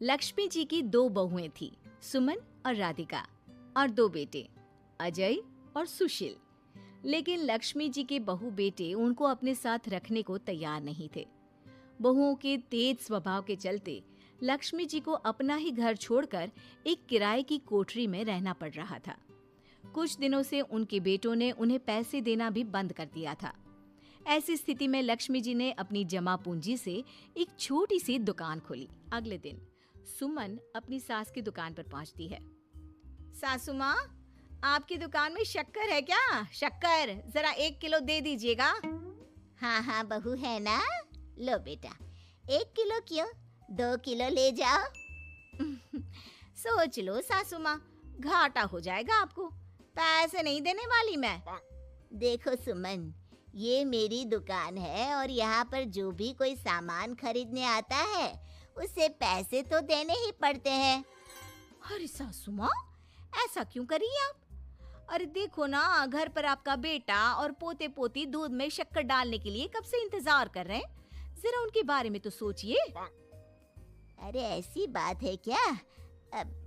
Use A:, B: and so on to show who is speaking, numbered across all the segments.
A: लक्ष्मी जी की दो बहुएं थी, सुमन और राधिका, और दो बेटे, अजय और सुशील। लेकिन लक्ष्मी जी के बहू बेटे उनको अपने साथ रखने को तैयार नहीं थे। बहुओं के तेज स्वभाव के चलते लक्ष्मी जी को अपना ही घर छोड़कर एक किराए की कोठरी में रहना पड़ रहा था। कुछ दिनों से उनके बेटों ने उन्हें पैसे देना भी बंद कर दिया था। ऐसी स्थिति में लक्ष्मी जी ने अपनी जमा पूंजी से एक छोटी सी दुकान खोली। अगले दिन सुमन अपनी सास की दुकान पर पहुंचती है। सासू माँ, आपकी दुकान में शक्कर है क्या? शक्कर जरा 1 किलो दे दीजिएगा।
B: हाँ हाँ बहू, है ना? लो बेटा, 1 किलो क्यों, 2 किलो ले जाओ।
A: सोच लो सासू माँ, घाटा हो जाएगा आपको। पैसे नहीं देने वाली मैं।
B: देखो सुमन, ये मेरी दुकान है और यहाँ पर जो भी कोई सामान खरीदने आता है उसे पैसे तो देने ही पड़ते हैं।
A: अरे सासू माँ, ऐसा क्यों कर रही हैं आप? अरे देखो ना, घर पर आपका बेटा और पोते पोती दूध में शक्कर डालने के लिए कब से इंतजार कर रहे हैं। जरा उनके बारे में तो सोचिए।
B: अरे ऐसी बात है क्या?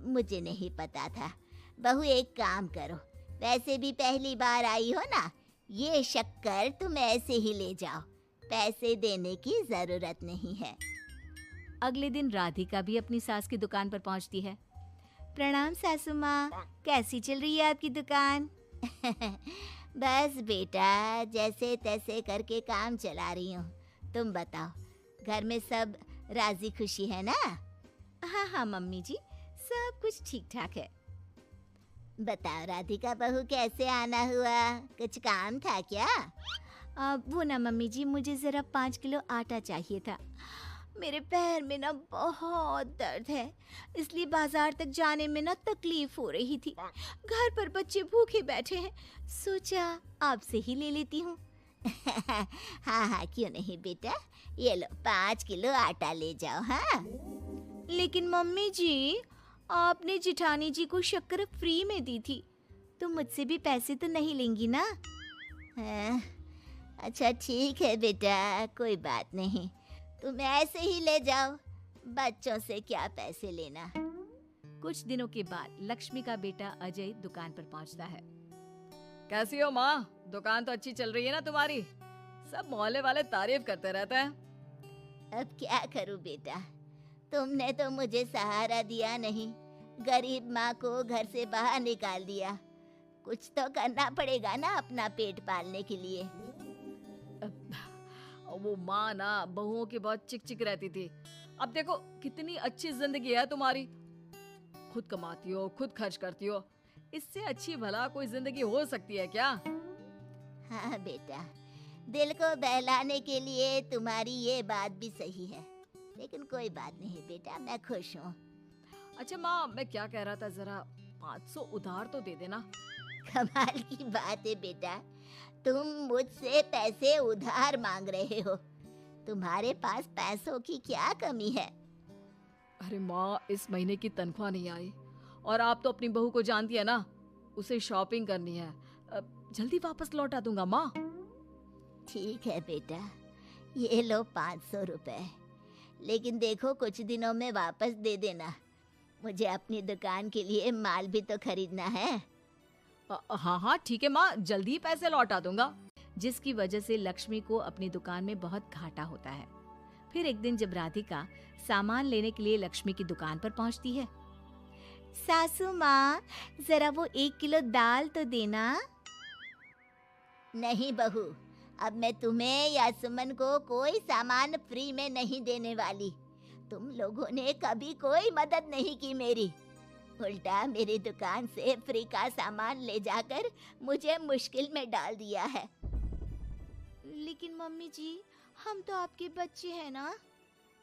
B: मुझे नहीं पता था। बहू एक काम करो, वैसे भी पहली बार आई हो ना, ये शक्कर तुम ऐसे ही ले जाओ, पैसे देने की जरूरत नहीं है।
A: अगले दिन राधिका भी अपनी सास की दुकान पर पहुंचती है। प्रणाम सासू माँ, कैसी चल रही है आपकी दुकान?
B: बस बेटा, जैसे तैसे करके काम चला रही हूँ। तुम बताओ, घर में सब राजी खुशी है ना?
A: हाँ हाँ मम्मी जी, सब कुछ ठीक ठाक है।
B: बताओ राधिका बहू, कैसे आना हुआ? कुछ काम था क्या?
A: वो ना मम्मी जी, मुझे जरा 5 किलो आटा चाहिए था। मेरे पैर में ना बहुत दर्द है, इसलिए बाजार तक जाने में ना तकलीफ हो रही थी। घर पर बच्चे भूखे बैठे हैं, सोचा आपसे ही ले लेती हूँ।
B: हाँ हाँ, क्यों नहीं बेटा, ये लो 5 किलो आटा ले जाओ। हाँ
A: लेकिन मम्मी जी, आपने जिठानी जी को शक्कर फ्री में दी थी, तो मुझसे भी पैसे तो नहीं लेंगी ना?
B: हाँ, अच्छा ठीक है बेटा, कोई बात नहीं, तुम ऐसे ही ले जाओ, बच्चों से क्या पैसे लेना।
A: कुछ दिनों के बाद लक्ष्मी का बेटा अजय दुकान पर पहुंचता है। कैसी हो माँ? दुकान तो अच्छी चल रही है ना तुम्हारी? सब मोहल्ले वाले तारीफ करते रहते हैं।
B: अब क्या करूं बेटा, तुमने तो मुझे सहारा दिया नहीं, गरीब माँ को घर से बाहर निकाल दिया। कुछ तो करना पड़ेगा ना अपना पेट पालने के लिए।
A: वो माँ ना बहुओं की बहुत चिक चिक रहती थी। अब देखो कितनी अच्छी जिंदगी है तुम्हारी, खुद कमाती हो, खुद खर्च करती हो। इससे अच्छी भला कोई जिंदगी हो सकती है क्या?
B: हाँ बेटा, दिल को बहलाने के लिए तुम्हारी ये बात भी सही है, लेकिन कोई बात नहीं बेटा, मैं खुश हूँ।
A: अच्छा माँ, मैं क्या कह रहा था, जरा 500 उधार तो दे देना।
B: कमाल की बात है बेटा, तुम मुझसे पैसे उधार मांग रहे हो। तुम्हारे पास पैसों की क्या कमी है?
A: अरे माँ, इस महीने की तनख्वाह नहीं आई और आप तो अपनी बहू को जानती है ना, उसे शॉपिंग करनी है। जल्दी वापस लौटा दूंगा माँ।
B: ठीक है बेटा, ये लो 500 रुपए, लेकिन देखो कुछ दिनों में वापस दे देना, मुझे अपनी दुकान के लिए माल भी तो खरीदना है।
A: हाँ हाँ ठीक है माँ, जल्दी पैसे लौटा दूंगा। जिसकी वजह से लक्ष्मी को अपनी दुकान में बहुत घाटा होता है। फिर एक दिन जब राधिका सामान लेने के लिए लक्ष्मी की दुकान पर पहुंचती है। सासू माँ, जरा वो 1 किलो दाल तो देना।
B: नहीं बहू, अब मैं तुम्हें या सुमन को कोई सामान फ्री में नहीं देने वाली। तुम लोगों ने कभी कोई मदद नहीं की मेरी, उल्टा मेरी दुकान से फ्री का सामान ले जाकर मुझे मुश्किल में डाल दिया है।
A: लेकिन मम्मी जी, हम तो आपके बच्चे हैं ना?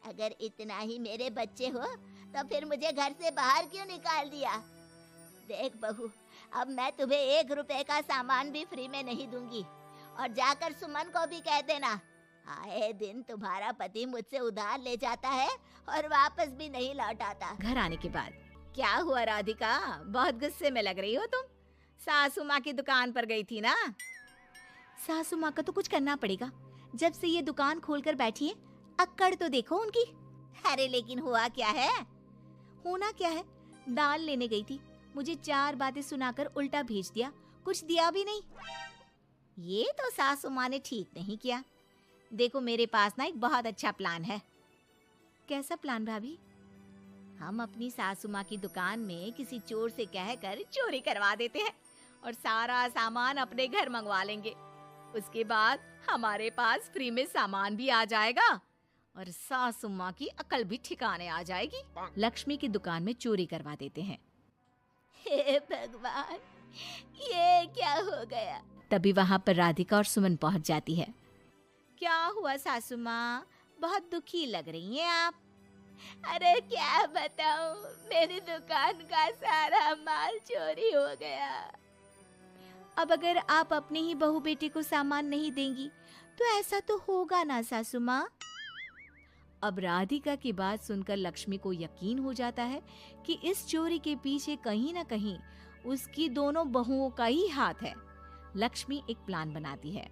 B: अगर इतना ही मेरे बच्चे हो तो फिर मुझे घर से बाहर क्यों निकाल दिया? देख बहू, अब मैं तुम्हें 1 रुपए का सामान भी फ्री में नहीं दूंगी, और जाकर सुमन को भी कह देना, आए दिन तुम्हारा पति मुझसे उधार ले जाता है और वापस भी नहीं लौटाता।
A: घर आने के बाद, क्या हुआ राधिका, बहुत गुस्से में लग रही हो तुम? सासू माँ की दुकान पर गई थी ना? सासू माँ का तो कुछ करना पड़ेगा, जब से ये दुकान खोलकर बैठी है, अक्कड़ तो देखो उनकी।
B: अरे लेकिन हुआ क्या है?
A: होना क्या है, दाल लेने गई थी, मुझे 4 बातें सुनाकर उल्टा भेज दिया, कुछ दिया भी नहीं।
B: ये तो सासू माँ ने ठीक नहीं किया। देखो मेरे पास ना एक बहुत अच्छा प्लान है।
A: कैसा प्लान भाभी?
B: हम अपनी सासू माँ की दुकान में किसी चोर से कहकर चोरी करवा देते हैं और सारा सामान अपने घर मंगवा लेंगे।
A: उसके बाद हमारे पास फ्री में सामान भी आ जाएगा और सासू माँ की अकल भी ठिकाने आ जाएगी। लक्ष्मी की दुकान में चोरी करवा देते हैं।
B: हे भगवान, ये क्या हो गया?
A: तभी वहाँ पर राधिका और सुमन पहुँच जाती है।
B: क्या हुआ सासू माँ, बहुत दुखी लग रही हैं आप। अरे क्या बताऊं, मेरी दुकान का सारा माल चोरी हो गया।
A: अब अगर आप अपने ही बहू बेटे को सामान नहीं देंगी तो ऐसा तो होगा ना सासू माँ। अब राधिका की बात सुनकर लक्ष्मी को यकीन हो जाता है कि इस चोरी के पीछे कहीं ना कहीं उसकी दोनों बहुओं का ही हाथ है। लक्ष्मी एक प्लान बनाती है,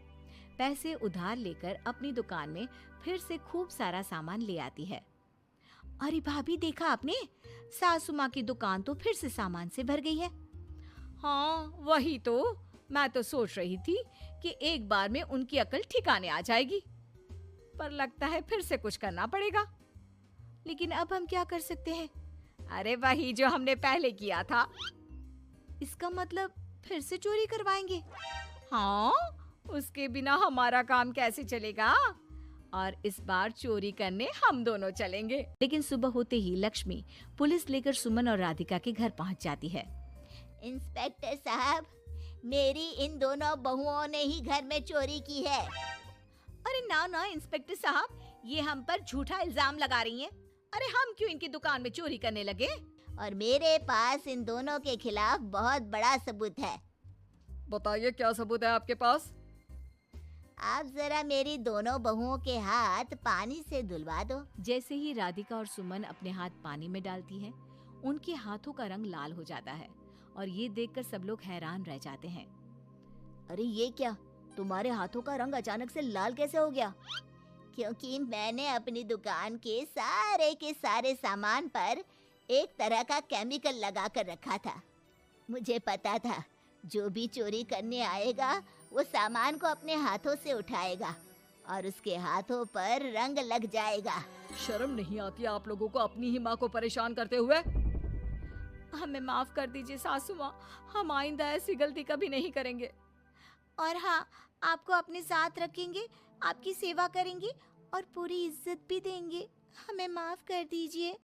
A: पैसे उधार लेकर अपनी दुकान में फिर से खूब सारा सामान ले आती है। अरे भाभी, देखा आपने, सासू माँ की दुकान तो फिर से सामान से भर गई है। हाँ वही तो, मैं तो सोच रही थी कि एक बार में उनकी अकल ठिकाने आ जाएगी, पर लगता है फिर से कुछ करना पड़ेगा। लेकिन अब हम क्या कर सकते हैं? अरे वही जो हमने पहले किया था। इसका मतलब फिर से चोरी करवाएंगे? हाँ, उसके बिना हमारा काम कैसे चलेगा? और इस बार चोरी करने हम दोनों चलेंगे। लेकिन सुबह होते ही लक्ष्मी पुलिस लेकर सुमन और राधिका के घर पहुंच जाती है।
B: इंस्पेक्टर साहब, मेरी इन दोनों बहुओं ने ही घर में चोरी की है।
A: अरे ना ना इंस्पेक्टर साहब, ये हम पर झूठा इल्जाम लगा रही हैं। अरे हम क्यों इनकी दुकान में चोरी करने लगे?
B: और मेरे पास इन दोनों के खिलाफ बहुत बड़ा सबूत है।
A: बताइए क्या सबूत है आपके पास?
B: आप जरा मेरी दोनों बहुओं के हाथ पानी से धुलवा दो।
A: जैसे ही राधिका और सुमन अपने हाथ पानी में डालती हैं, उनके हाथों का रंग लाल हो जाता है और ये देखकर सब लोग हैरान रह जाते हैं।
B: अरे ये क्या, तुम्हारे हाथों का रंग अचानक से लाल कैसे हो गया? क्योंकि मैंने अपनी दुकान के सारे सामान पर एक तरह का केमिकल लगा कर रखा था। मुझे पता था जो भी चोरी करने आएगा वो सामान को अपने हाथों से उठाएगा और उसके हाथों पर रंग लग जाएगा।
A: शर्म नहीं आती आप लोगों को अपनी ही माँ को परेशान करते हुए? हमें माफ कर दीजिए सासू माँ, हम आइंदा ऐसी गलती कभी नहीं करेंगे।
B: और हाँ, आपको अपने साथ रखेंगे, आपकी सेवा करेंगे और पूरी इज्जत भी देंगे। हमें माफ कर दीजिए।